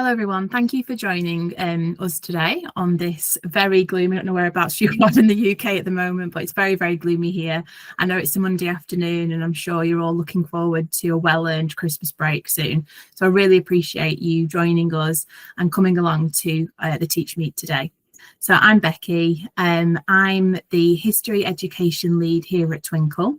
Hello everyone, thank you for joining us today on this very gloomy, I don't know whereabouts you are in the UK at the moment, but it's very, very gloomy here. I know it's a Monday afternoon and I'm sure you're all looking forward to a well-earned Christmas break soon. So I really appreciate you joining us and coming along to the TeachMeet today. So I'm Becky, I'm the History Education Lead here at Twinkl.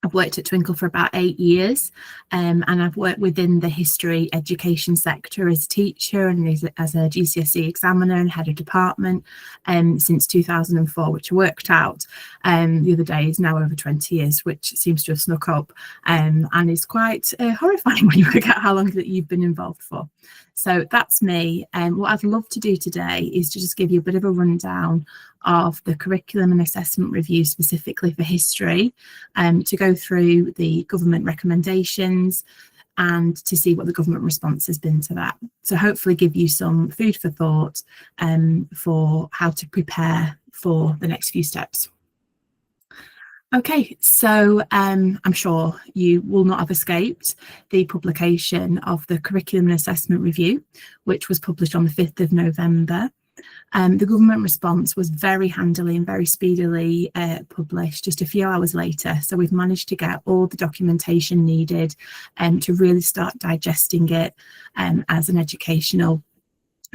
I've worked at Twinkl for about 8 years and I've worked within the history education sector as a teacher and as a GCSE examiner and head of department since 2004, which I worked out the other day is now over 20 years, which seems to have snuck up and is quite horrifying when you look at how long that you've been involved for. So that's me. What I'd love to do today is to just give you a bit of a rundown of the curriculum and assessment review specifically for history, to go through the government recommendations and to see what the government response has been to that. So hopefully give you some food for thought for how to prepare for the next few steps. Okay, so I'm sure you will not have escaped the publication of the Curriculum and Assessment Review, which was published on the 5th of November. The government response was very handily and very speedily published just a few hours later. So we've managed to get all the documentation needed to really start digesting it as an educational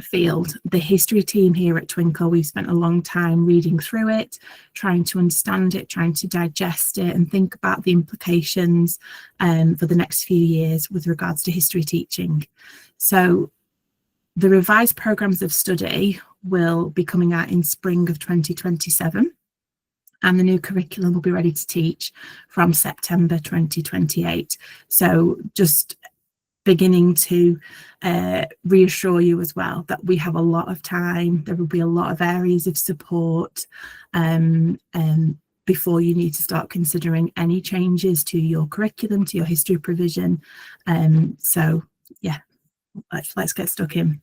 field. The history team here at Twinkl, we've spent a long time reading through it, trying to understand it, trying to digest it and think about the implications for the next few years with regards to history teaching. So the revised programmes of study will be coming out in spring of 2027 and the new curriculum will be ready to teach from September 2028. So just beginning to reassure you as well that we have a lot of time. There will be a lot of areas of support before you need to start considering any changes to your curriculum, to your history provision. So yeah, let's get stuck in.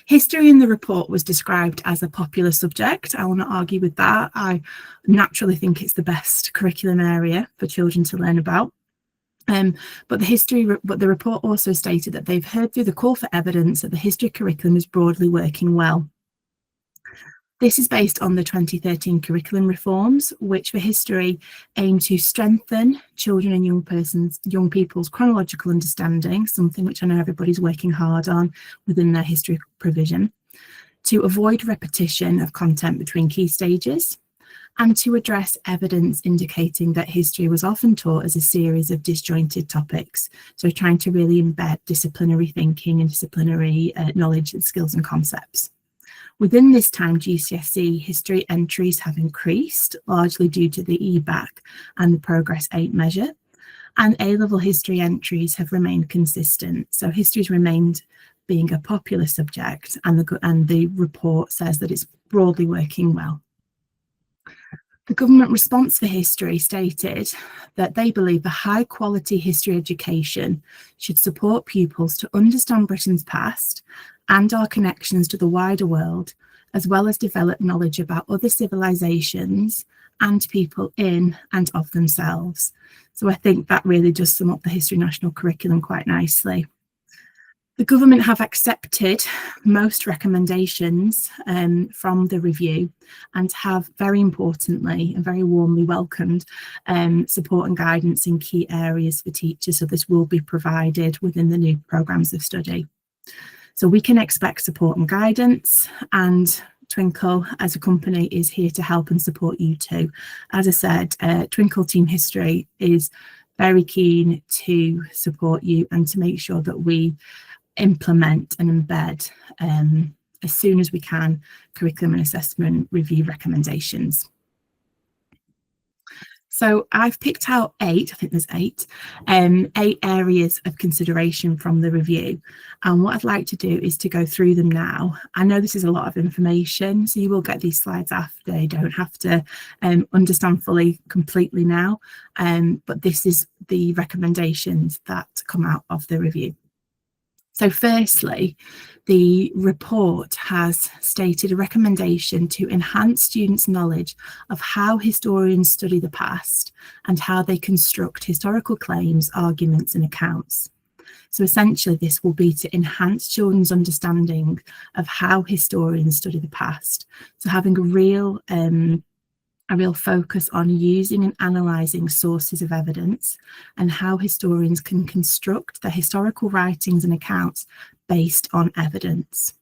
History in the report was described as a popular subject. I will not argue with that. I naturally think it's the best curriculum area for children to learn about. But the report also stated that they've heard through the call for evidence that the history curriculum is broadly working well. This is based on the 2013 curriculum reforms, which for history aim to strengthen children and young people's chronological understanding, something which I know everybody's working hard on within their history provision, to avoid repetition of content between key stages, and to address evidence indicating that history was often taught as a series of disjointed topics. So trying to really embed disciplinary thinking and disciplinary knowledge and skills and concepts. Within this time, GCSE history entries have increased, largely due to the EBAC and the Progress 8 measure, and A-level history entries have remained consistent. So history's remained being a popular subject, and the report says that it's broadly working well. The government response for history stated that they believe the high quality history education should support pupils to understand Britain's past and our connections to the wider world, as well as develop knowledge about other civilizations and people in and of themselves. So I think that really does sum up the History National Curriculum quite nicely. The government have accepted most recommendations from the review and have very importantly and very warmly welcomed support and guidance in key areas for teachers. So this will be provided within the new programmes of study. So we can expect support and guidance, and Twinkl as a company is here to help and support you too. As I said, Twinkl Team History is very keen to support you and to make sure that we implement and embed as soon as we can curriculum and assessment review recommendations. So I've picked out 8, I think there's 8 areas of consideration from the review, and what I'd like to do is to go through them now. I know this is a lot of information, so you will get these slides after. You don't have to understand fully completely now, but this is the recommendations that come out of the review. So firstly, the report has stated a recommendation to enhance students' knowledge of how historians study the past and how they construct historical claims, arguments and accounts. So essentially this will be to enhance children's understanding of how historians study the past. So having a real focus on using and analysing sources of evidence and how historians can construct their historical writings and accounts based on evidence.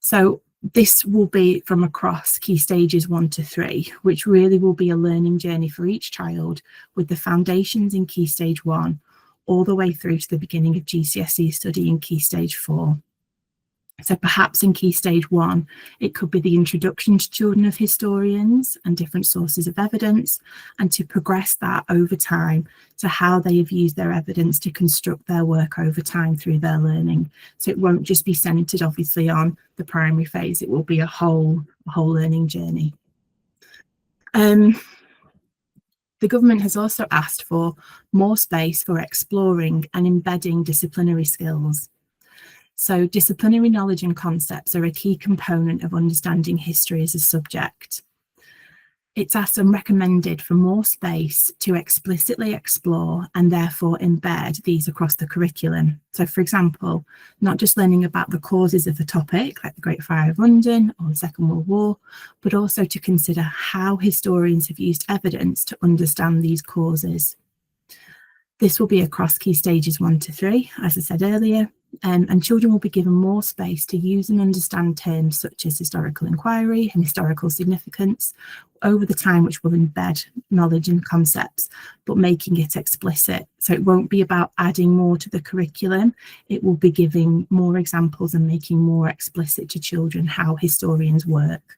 So this will be from across key stages 1 to 3, which really will be a learning journey for each child, with the foundations in key stage 1 all the way through to the beginning of GCSE study in key stage 4. So perhaps in key stage 1, it could be the introduction to children of historians and different sources of evidence, and to progress that over time to how they have used their evidence to construct their work over time through their learning. So it won't just be centred obviously on the primary phase, it will be a whole learning journey. The government has also asked for more space for exploring and embedding disciplinary skills. So disciplinary knowledge and concepts are a key component of understanding history as a subject. It's asked and recommended for more space to explicitly explore and therefore embed these across the curriculum. So for example, not just learning about the causes of the topic, like the Great Fire of London or the Second World War, but also to consider how historians have used evidence to understand these causes. This will be across key stages 1 to 3, as I said earlier, and children will be given more space to use and understand terms such as historical inquiry and historical significance over the time, which will embed knowledge and concepts, but making it explicit. So it won't be about adding more to the curriculum, it will be giving more examples and making more explicit to children how historians work.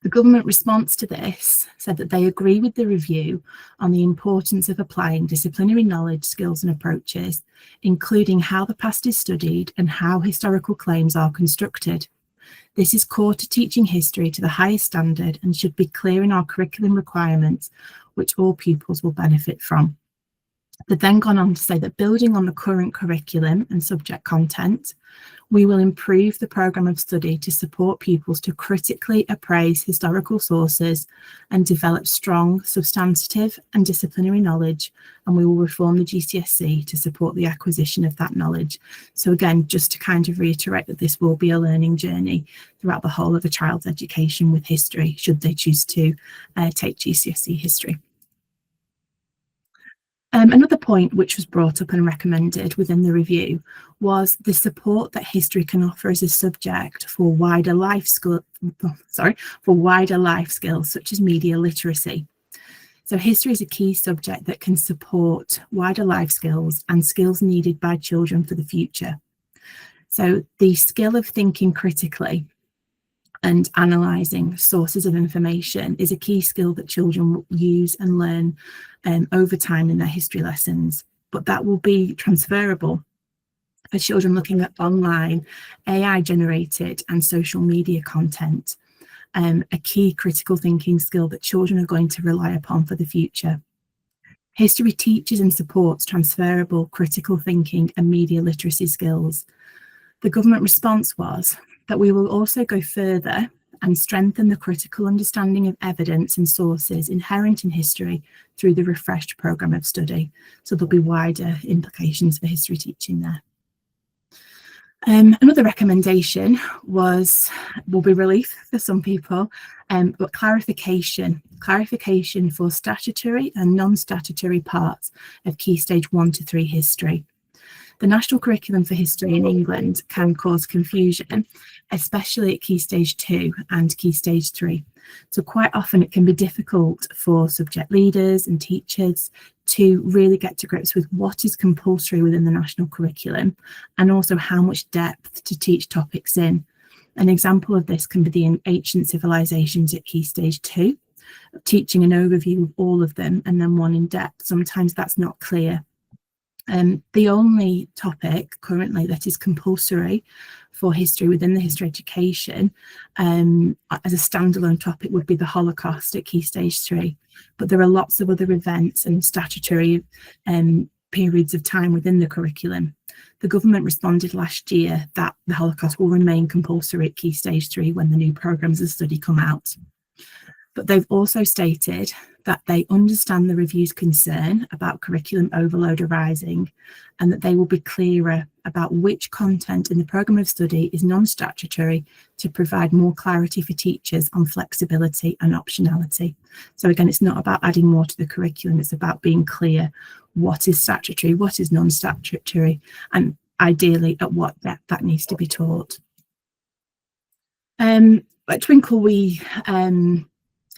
The government response to this said that they agree with the review on the importance of applying disciplinary knowledge, skills and approaches, including how the past is studied and how historical claims are constructed. This is core to teaching history to the highest standard and should be clear in our curriculum requirements, which all pupils will benefit from. They've then gone on to say that building on the current curriculum and subject content, we will improve the programme of study to support pupils to critically appraise historical sources and develop strong substantive and disciplinary knowledge, and we will reform the GCSE to support the acquisition of that knowledge. So again, just to kind of reiterate that this will be a learning journey throughout the whole of a child's education with history, should they choose to take GCSE history. Another point which was brought up and recommended within the review was the support that history can offer as a subject for wider life skills such as media literacy. So history is a key subject that can support wider life skills and skills needed by children for the future. So the skill of thinking critically and analysing sources of information is a key skill that children will use and learn over time in their history lessons, but that will be transferable for children looking at online, AI generated and social media content, a key critical thinking skill that children are going to rely upon for the future. History teaches and supports transferable critical thinking and media literacy skills. The government response was that we will also go further and strengthen the critical understanding of evidence and sources inherent in history through the refreshed programme of study. So there'll be wider implications for history teaching there. Another recommendation will be relief for some people, but clarification for statutory and non-statutory parts of Key Stage 1 to 3 history. The national curriculum for history in England can cause confusion, especially at Key Stage 2 and Key Stage 3. So quite often it can be difficult for subject leaders and teachers to really get to grips with what is compulsory within the national curriculum and also how much depth to teach topics in. An example of this can be the ancient civilizations at Key Stage 2, teaching an overview of all of them and then one in depth. Sometimes that's not clear. The only topic currently that is compulsory for history within the history education as a standalone topic would be the Holocaust at Key Stage 3. But there are lots of other events and statutory periods of time within the curriculum. The government responded last year that the Holocaust will remain compulsory at Key Stage 3 when the new programmes of study come out. But they've also stated that they understand the review's concern about curriculum overload arising, and that they will be clearer about which content in the programme of study is non-statutory to provide more clarity for teachers on flexibility and optionality. So again, it's not about adding more to the curriculum, it's about being clear what is statutory, what is non-statutory, and ideally at what depth that needs to be taught. At Twinkl, we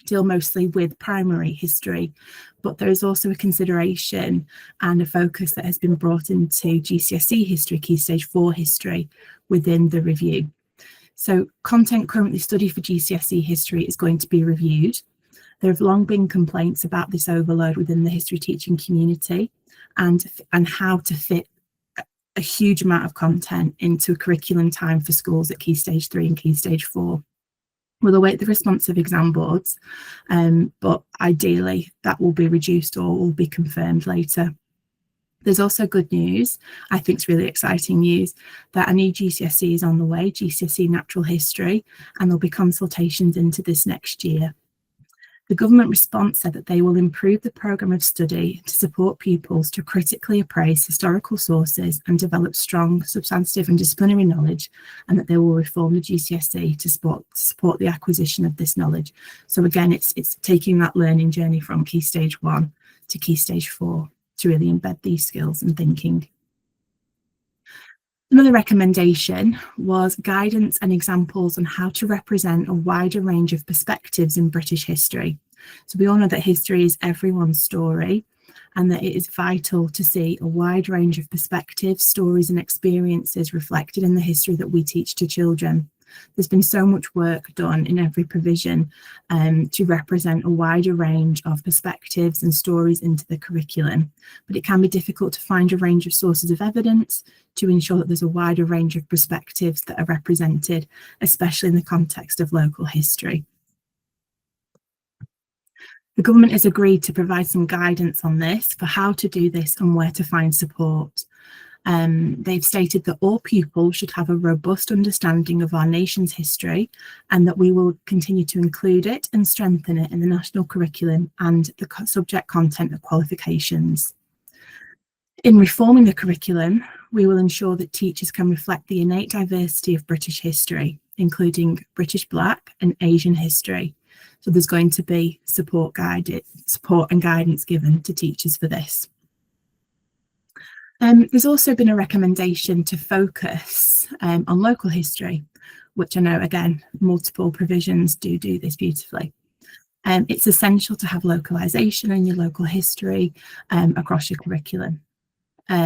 deal mostly with primary history, but there is also a consideration and a focus that has been brought into GCSE history, Key Stage 4 history, within the review. So content currently studied for GCSE history is going to be reviewed. There have long been complaints about this overload within the history teaching community, and how to fit a huge amount of content into a curriculum time for schools at Key Stage 3 and Key Stage 4. We'll await the response of exam boards, but ideally that will be reduced or will be confirmed later. There's also good news, I think it's really exciting news, that a new GCSE is on the way, GCSE Natural History, and there'll be consultations into this next year. The government response said that they will improve the programme of study to support pupils to critically appraise historical sources and develop strong substantive and disciplinary knowledge, and that they will reform the GCSE to support the acquisition of this knowledge. So again, it's taking that learning journey from Key Stage 1 to Key Stage 4 to really embed these skills and thinking. Another recommendation was guidance and examples on how to represent a wider range of perspectives in British history. So we all know that history is everyone's story, and that it is vital to see a wide range of perspectives, stories and experiences reflected in the history that we teach to children. There's been so much work done in every provision to represent a wider range of perspectives and stories into the curriculum, but it can be difficult to find a range of sources of evidence to ensure that there's a wider range of perspectives that are represented, especially in the context of local history. The government has agreed to provide some guidance on this for how to do this and where to find support. They've stated that all pupils should have a robust understanding of our nation's history, and that we will continue to include it and strengthen it in the national curriculum and the subject content of qualifications. In reforming the curriculum, we will ensure that teachers can reflect the innate diversity of British history, including British Black and Asian history. So there's going to be support and guidance given to teachers for this. There's also been a recommendation to focus on local history, which I know, again, multiple provisions do this beautifully. It's essential to have localisation in your local history across your curriculum.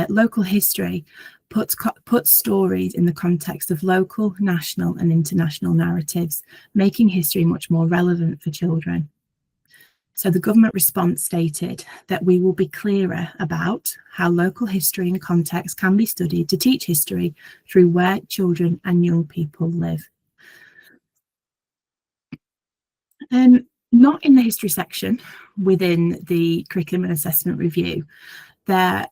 Local history puts stories in the context of local, national and international narratives, making history much more relevant for children. So the government response stated that we will be clearer about how local history and context can be studied to teach history through where children and young people live. Not in the history section within the curriculum and assessment review, there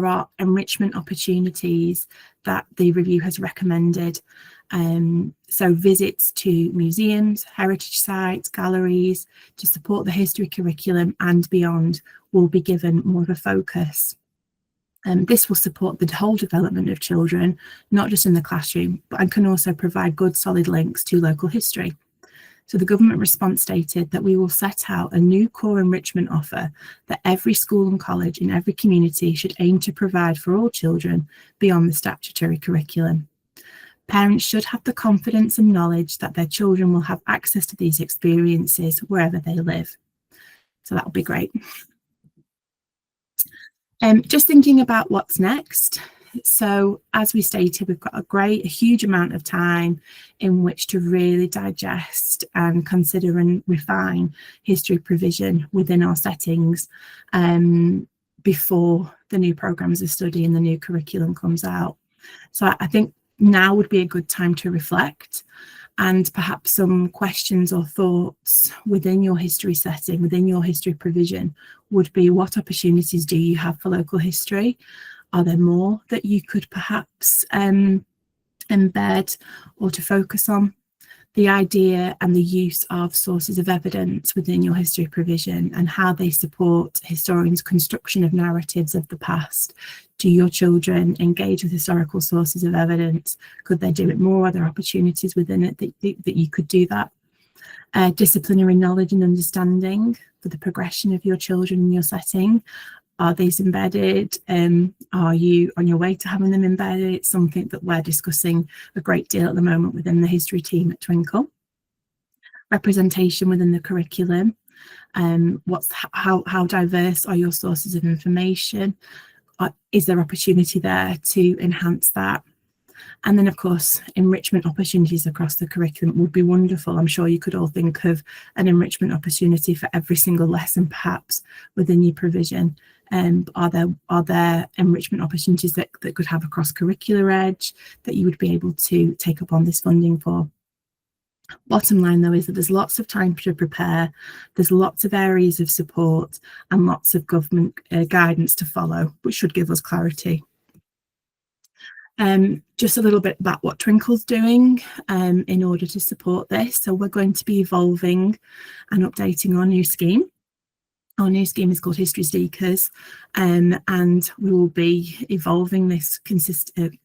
are enrichment opportunities that the review has recommended. So visits to museums, heritage sites, galleries to support the history curriculum and beyond will be given more of a focus. This will support the whole development of children, not just in the classroom, but can also provide good solid links to local history. So the government response stated that we will set out a new core enrichment offer that every school and college in every community should aim to provide for all children beyond the statutory curriculum. Parents should have the confidence and knowledge that their children will have access to these experiences wherever they live. So that would be great. Just thinking about what's next. So as we stated, we've got a huge amount of time in which to really digest and consider and refine history provision within our settings before the new programmes of study and the new curriculum comes out. So I think now would be a good time to reflect, and perhaps some questions or thoughts within your history setting, within your history provision would be, what opportunities do you have for local history? Are there more that you could perhaps embed or to focus on? the idea and the use of sources of evidence within your history provision and how they support historians' construction of narratives of the past. Do your children engage with historical sources of evidence? Could they do it more? Are there opportunities within it that you could do that? Disciplinary knowledge and understanding for the progression of your children in your setting. Are these embedded? Are you on your way to having them embedded? It's something that we're discussing a great deal at the moment within the history team at Twinkl. Representation within the curriculum. How diverse are your sources of information? Is there opportunity there to enhance that? And then, of course, enrichment opportunities across the curriculum would be wonderful. I'm sure you could all think of an enrichment opportunity for every single lesson, perhaps, within your provision. Are there enrichment opportunities that could have a cross-curricular edge that you would be able to take up on this funding for? Bottom line, though, is that there's lots of time to prepare, there's lots of areas of support and lots of government guidance to follow, which should give us clarity. Just a little bit about what Twinkl's doing in order to support this. So we're going to be evolving and updating our new scheme. Our new scheme is called History Seekers, and we will be evolving this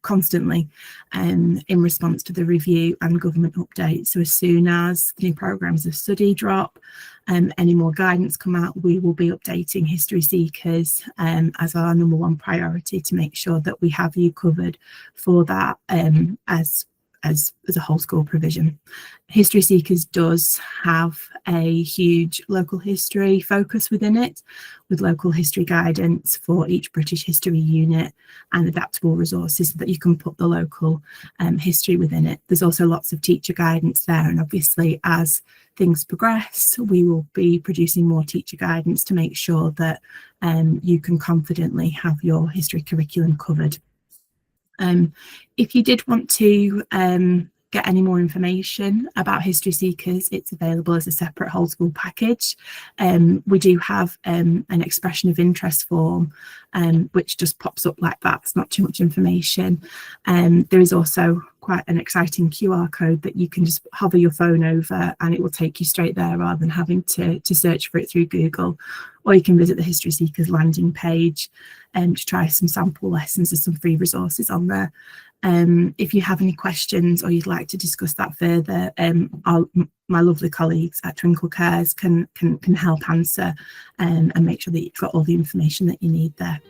constantly in response to the review and government updates. So as soon as the new programmes of study drop, any more guidance come out, we will be updating History Seekers as our #1 priority to make sure that we have you covered for that as a whole school provision. History Seekers does have a huge local history focus within it, with local history guidance for each British history unit and adaptable resources so that you can put the local history within it. There's also lots of teacher guidance there, and obviously as things progress, we will be producing more teacher guidance to make sure that you can confidently have your history curriculum covered. If you did want to get any more information about History Seekers, it's available as a separate whole school package. We do have an expression of interest form, which just pops up like that. It's not too much information. There is also quite an exciting QR code that you can just hover your phone over and it will take you straight there rather than having to search for it through Google. Or you can visit the History Seekers landing page to try some sample lessons. There's some free resources on there. If you have any questions or you'd like to discuss that further, my lovely colleagues at Twinkl Cares can help answer and make sure that you've got all the information that you need there.